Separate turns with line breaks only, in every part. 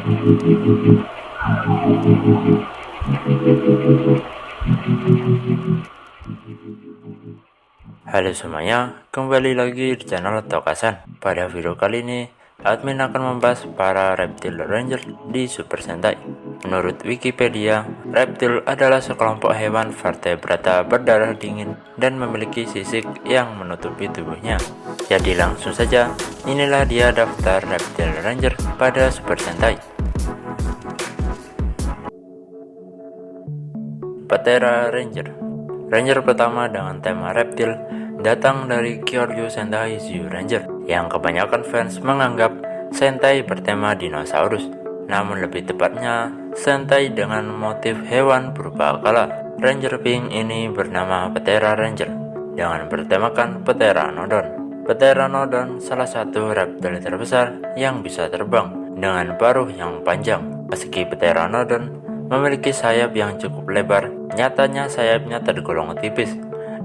Halo semuanya, kembali lagi di channel Tokasan. Pada video kali ini, admin akan membahas para reptil ranger di Super Sentai. Menurut Wikipedia, reptil adalah sekelompok hewan vertebrata berdarah dingin dan memiliki sisik yang menutupi tubuhnya. Jadi langsung saja, inilah dia daftar reptil ranger pada Super Sentai. Patera Ranger. Ranger pertama dengan tema reptil datang dari Kyoryu Sentai Zyuranger, yang kebanyakan fans menganggap Sentai bertema dinosaurus. Namun lebih tepatnya, Sentai dengan motif hewan berupa kala. Ranger pink ini bernama Patera Ranger, dengan bertemakan Pteranodon. Pteranodon salah satu reptil terbesar yang bisa terbang dengan paruh yang panjang. Meski Pteranodon memiliki sayap yang cukup lebar, nyatanya sayapnya tergolong tipis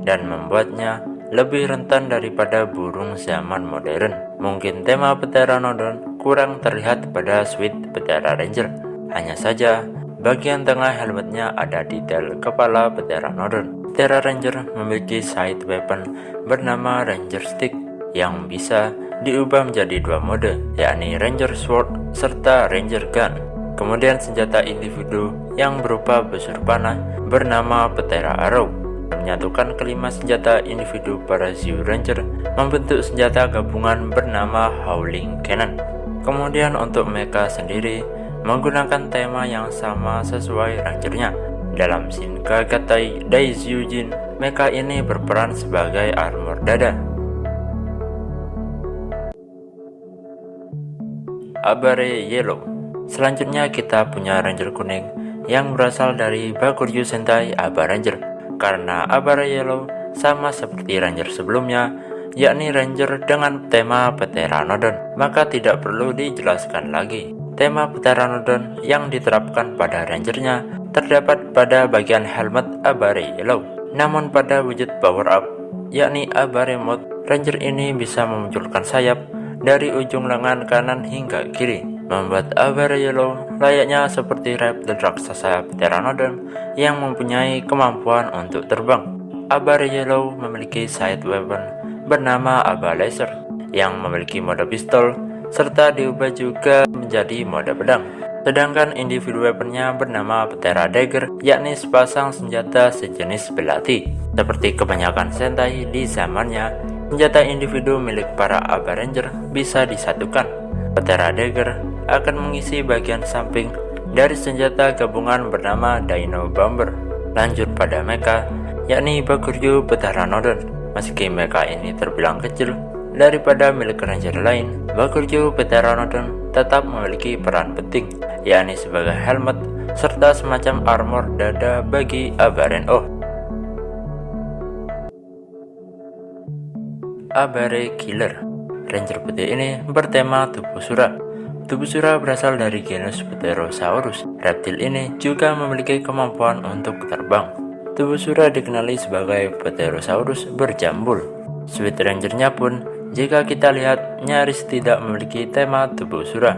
dan membuatnya lebih rentan daripada burung zaman modern. Mungkin tema Pteranodon kurang terlihat pada suite Patera Ranger. Hanya saja, bagian tengah helmetnya ada detail kepala Pteranodon. Patera Ranger memiliki side weapon bernama Ranger Stick yang bisa diubah menjadi dua mode, yakni Ranger Sword serta Ranger Gun. Kemudian senjata individu yang berupa busur panah bernama Patera Arrow menyatukan kelima senjata individu para Zyuranger membentuk senjata gabungan bernama Howling Cannon. Kemudian untuk mecha sendiri menggunakan tema yang sama sesuai rangernya. Dalam Shinkagatai Daishyujin, mecha ini berperan sebagai armor dada. Abare Yellow. Selanjutnya kita punya Ranger kuning yang berasal dari Bakuryu Sentai Aba Ranger. Karena Abare Yellow sama seperti Ranger sebelumnya, yakni Ranger dengan tema Pteranodon, maka tidak perlu dijelaskan lagi. Tema Pteranodon yang diterapkan pada Rangernya terdapat pada bagian helmet Abare Yellow. Namun pada wujud power up, yakni Abare Mode, Ranger ini bisa memunculkan sayap dari ujung lengan kanan hingga kiri, membuat Abare Yellow layaknya seperti reptil raksasa Pteranodon yang mempunyai kemampuan untuk terbang. Abare Yellow memiliki side weapon bernama Aba Laser yang memiliki mode pistol serta diubah juga menjadi mode pedang. Sedangkan individu weaponnya bernama Patera Dagger, yakni sepasang senjata sejenis belati. Seperti kebanyakan Sentai di zamannya, senjata individu milik para Aba Ranger bisa disatukan. Patera Dagger akan mengisi bagian samping dari senjata gabungan bernama Dino Bomber. Lanjut pada mecha, yakni Bakuryu Pteranodon. Meski mecha ini terbilang kecil daripada milik Ranger lain, Bakuryu Pteranodon tetap memiliki peran penting, yakni sebagai helmet serta semacam armor dada bagi Abare Oh. Abare Killer. Ranger putih ini bertema Tubusura. Tubusura berasal dari genus Pterosaurus. Reptil ini juga memiliki kemampuan untuk terbang. Tubusura dikenali sebagai Pterosaurus berjambul. Suite Rangernya pun, jika kita lihat, nyaris tidak memiliki tema Tubusura,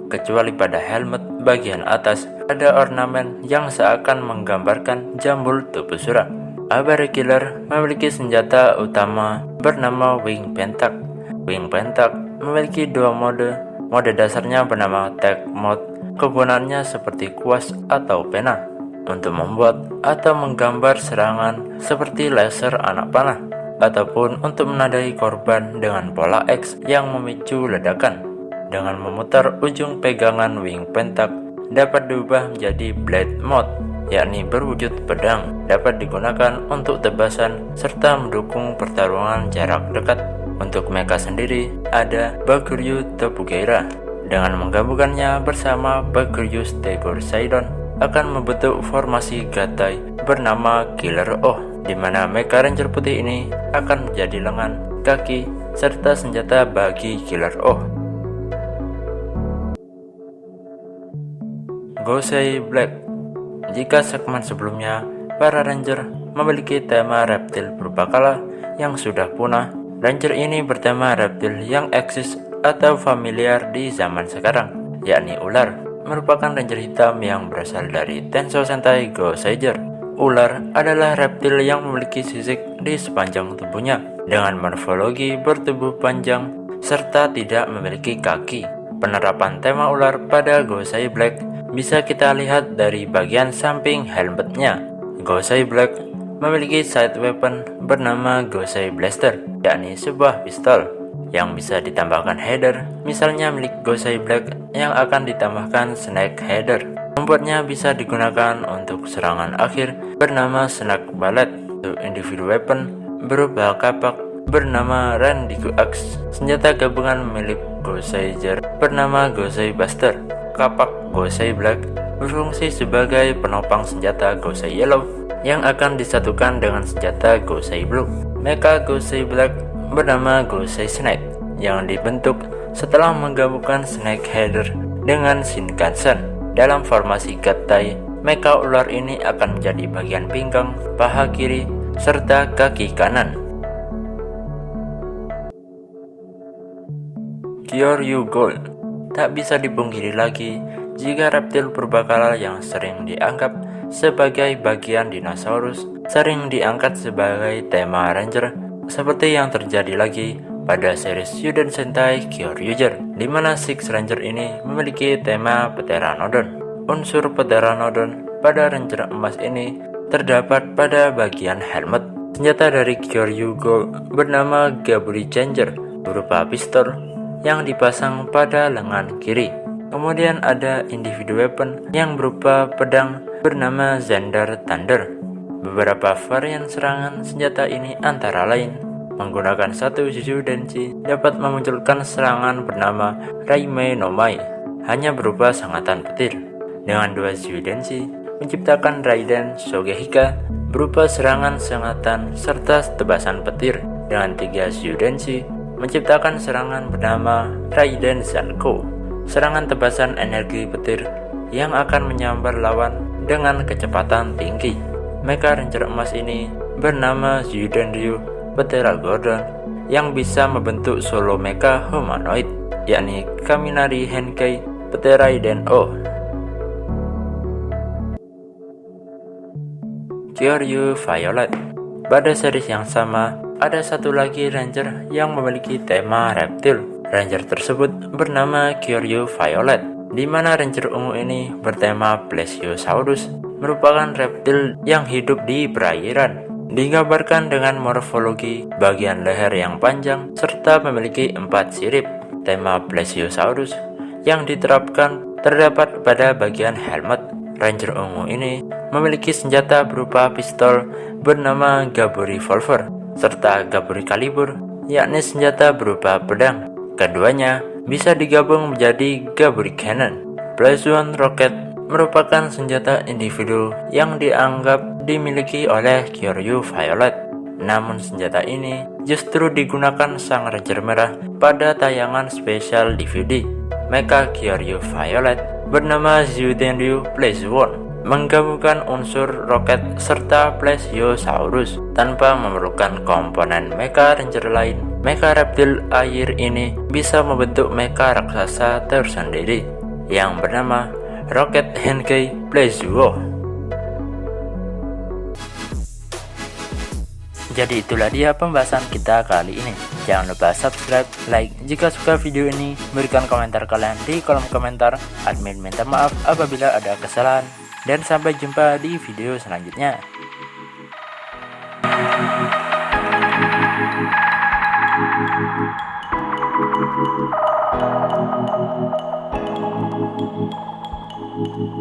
kecuali pada helmet bagian atas ada ornamen yang seakan menggambarkan jambul Tubusura. Abare Killer memiliki senjata utama bernama Wing Pentak. Wing Pentak memiliki dua mode. Mode dasarnya bernama Tag Mode. Kegunaannya seperti kuas atau pena untuk membuat atau menggambar serangan seperti laser anak panah, ataupun untuk menandai korban dengan pola X yang memicu ledakan. Dengan memutar ujung pegangan Wing Pentak dapat diubah menjadi Blade Mode, yakni berwujud pedang, dapat digunakan untuk tebasan serta mendukung pertarungan jarak dekat. Untuk mecha sendiri ada Bakuryu Topugeira. Dengan menggabungkannya bersama Bakuryu Stegosaidon akan membentuk formasi Gatai bernama Killer Oh, di mana mecha Ranger putih ini akan menjadi lengan, kaki, serta senjata bagi Killer Oh. Gosei Black. Jika segmen sebelumnya para Ranger memiliki tema reptil purbakala yang sudah punah, Ranger ini bertema reptil yang eksis atau familiar di zaman sekarang, yakni ular. merupakan ranger hitam yang berasal dari Tensou Sentai Goseiger. Ular adalah reptil yang memiliki sisik di sepanjang tubuhnya dengan morfologi bertubuh panjang serta tidak memiliki kaki. Penerapan tema ular pada Gosei Black bisa kita lihat dari bagian samping helmetnya. Gosei Black memiliki side weapon bernama Gosei Blaster, yakni sebuah pistol yang bisa ditambahkan header, misalnya milik Gosei Black yang akan ditambahkan Snake Header. Membuatnya bisa digunakan untuk serangan akhir bernama Snake Bullet. Untuk individu weapon berupa kapak bernama Randiku Axe, senjata gabungan milik Goseiger bernama Gosei Buster. Kapak Gosei Black berfungsi sebagai penopang senjata Gosei Yellow yang akan disatukan dengan senjata Gosei Blue. Mecha Gosei Black bernama Gosei Snake yang dibentuk setelah menggabungkan Snake Header dengan Shinkansen. Dalam formasi Gattai, mecha ular ini akan menjadi bagian pinggang, paha kiri, serta kaki kanan. Kyoryu Gold. Tak bisa dipungkiri lagi jika reptil purbakala yang sering dianggap sebagai bagian dinosaurus sering diangkat sebagai tema ranger, seperti yang terjadi lagi pada series Shuden Sentai Kyoryuger, di mana Six Ranger ini memiliki tema Pteranodon. Unsur Pteranodon pada Ranger emas ini terdapat pada bagian helmet. Senjata dari Kyoryu Gold bernama Gaburi Changer berupa pistol yang dipasang pada lengan kiri. Kemudian ada individu weapon yang berupa pedang bernama Zender Thunder. Beberapa varian serangan senjata ini antara lain menggunakan satu Judenshi dapat memunculkan serangan bernama Raimei no Mai, hanya berupa sengatan petir. Dengan dua Judenshi menciptakan Raiden Shogehika berupa serangan sengatan serta tebasan petir. Dengan tiga Judenshi menciptakan serangan bernama Raiden Zanko, serangan tebasan energi petir yang akan menyambar lawan dengan kecepatan tinggi. Mecha Ranger emas ini bernama Judenryu Pteranodon yang bisa membentuk solo mecha humanoid, yakni Kaminari Henkei Pteraiden O. Kyoryu Violet. Pada series yang sama, ada satu lagi ranger yang memiliki tema reptil. Ranger tersebut bernama Kyoryu Violet, di mana ranger ungu ini bertema Plesiosaurus, merupakan reptil yang hidup di perairan. Digambarkan dengan morfologi bagian leher yang panjang serta memiliki 4 sirip. Tema Plesiosaurus yang diterapkan terdapat pada bagian helmet. Ranger ungu ini memiliki senjata berupa pistol bernama Gaburi Revolver serta Gaburi Calibur, yakni senjata berupa pedang. Keduanya bisa digabung menjadi Gaburi Cannon. Blazon Rocket merupakan senjata individu yang dianggap dimiliki oleh Kyoryu Violet. Namun senjata ini justru digunakan sang ranger merah pada tayangan spesial DVD. Mecha Kyoryu Violet bernama Judenryu Blazon menggabungkan unsur roket serta Plesiosaurus tanpa memerlukan komponen mecha ranger lain. Mecha reptil air ini bisa membentuk mecha raksasa tersendiri yang bernama Rocket Henkei Plezuo. Jadi itulah dia pembahasan kita kali ini. Jangan lupa subscribe, like jika suka video ini, berikan komentar kalian di kolom komentar. Admin minta maaf apabila ada kesalahan, dan sampai jumpa di video selanjutnya.